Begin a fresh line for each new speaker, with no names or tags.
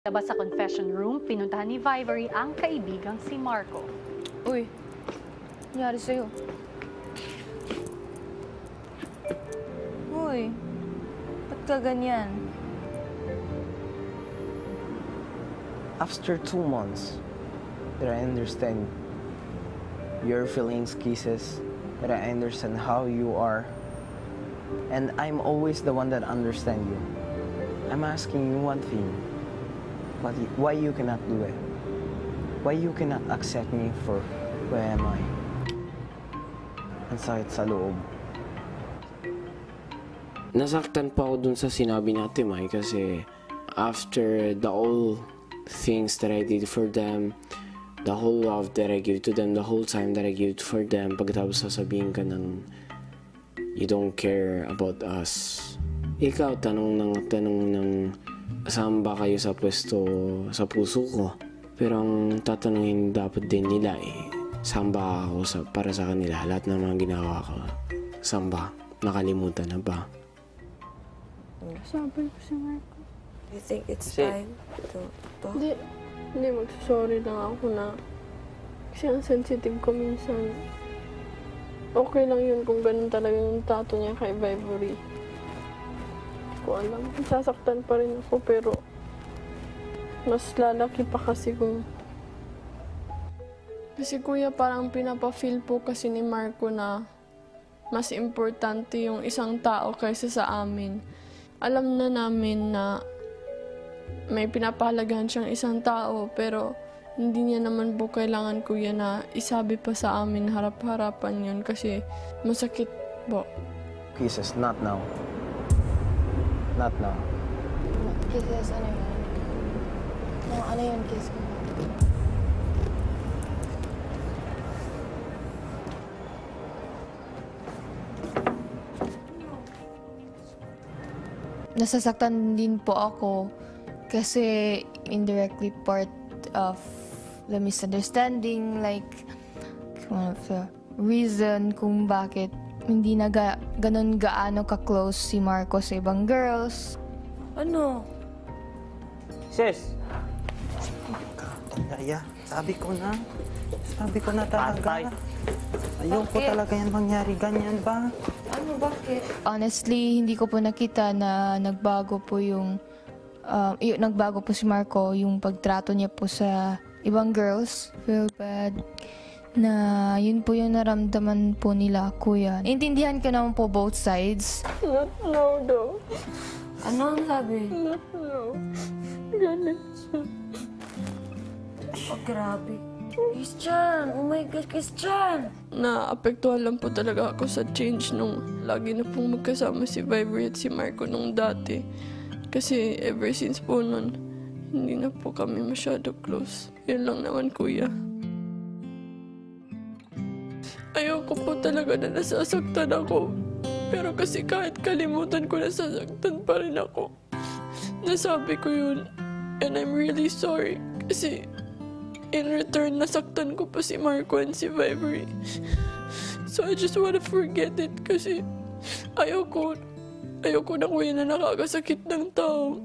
Labas sa confession room, pinuntahan ni Vivery ang kaibigang si Marco.
Uy, nangyari sa'yo? Uy, ba't ka ganyan?
After 2 months, that I understand your feelings, kisses, that I understand how you are, and I'm always the one that understand you. I'm asking you one thing, but why you cannot do it? Why you cannot accept me for who am I? Ang sakit sa loob.
Nasaktan pa ako dun sa sinabi ni Ate Mai kasi after the all things that I did for them, the whole love that I give to them, the whole time that I give for them, pagkatapos sasabihin ka ng you don't care about us. Ikaw, tanong ng saan ba kayo sa pwesto sa puso ko? Pero ang tatanungin dapat din nila saan ba ako para sa kanila? Lahat ng mga ginawa ko, saan ba? Nakalimutan na ba?
Sabi ko si Marco.
I think it's time to talk.
Hindi, magsasorry lang ako na kasi ang sensitive ko minsan. Okay lang yun kung ganun talaga yung tato niya kay Vivery. Hindi ko alam. Sasaktan pa rin ako pero mas lalaki pa kasi kung... Kasi kuya, parang pinapa-feel po kasi ni Marco na mas importante yung isang tao kaysa sa amin. Alam na namin na may pinapahalagahan siyang isang tao, pero hindi niya naman po kailangan kuya na isabi pa sa amin harap-harapan yun kasi masakit po.
Kisses, not now. Not now.
Kisses, ano yun? Ano yun, kiss mo? Nasasaktan din po ako kasi indirectly part of the misunderstanding, like one of the reason kung bakit hindi na ganun gaano ka-close si Marco sa ibang girls.
Ano?
Sis!
Andrea, sabi ko na talaga. Ayoko talaga yan mangyari, ganyan ba?
Ano, bakit?
Honestly, hindi ko po nakita na nagbago po si Marco, yung pagtrato niya po sa ibang girls. Feel bad na yun po yung naramdaman po nila, kuya. Intindihan ko naman po both sides.
Not now daw.
Ano ang sabi?
Not now. Galit siya.
Oh, grabe. Christian! Oh my God, Christian!
Naapektuhan lang po talaga ako sa change nung lagi na pong magkasama si Vivery at si Marco nung dati. Kasi ever since po nun, hindi na po kami masyado close. Yun lang naman, kuya. Ayoko po talaga na nasasaktan ako. Pero kasi kahit kalimutan ko, nasasaktan pa rin ako. Nasabi ko yun. And I'm really sorry. Kasi in return, nasaktan ko pa si Marco and si Vivery. So I just wanna forget it kasi ayoko na kuya na nakakasakit ng tao.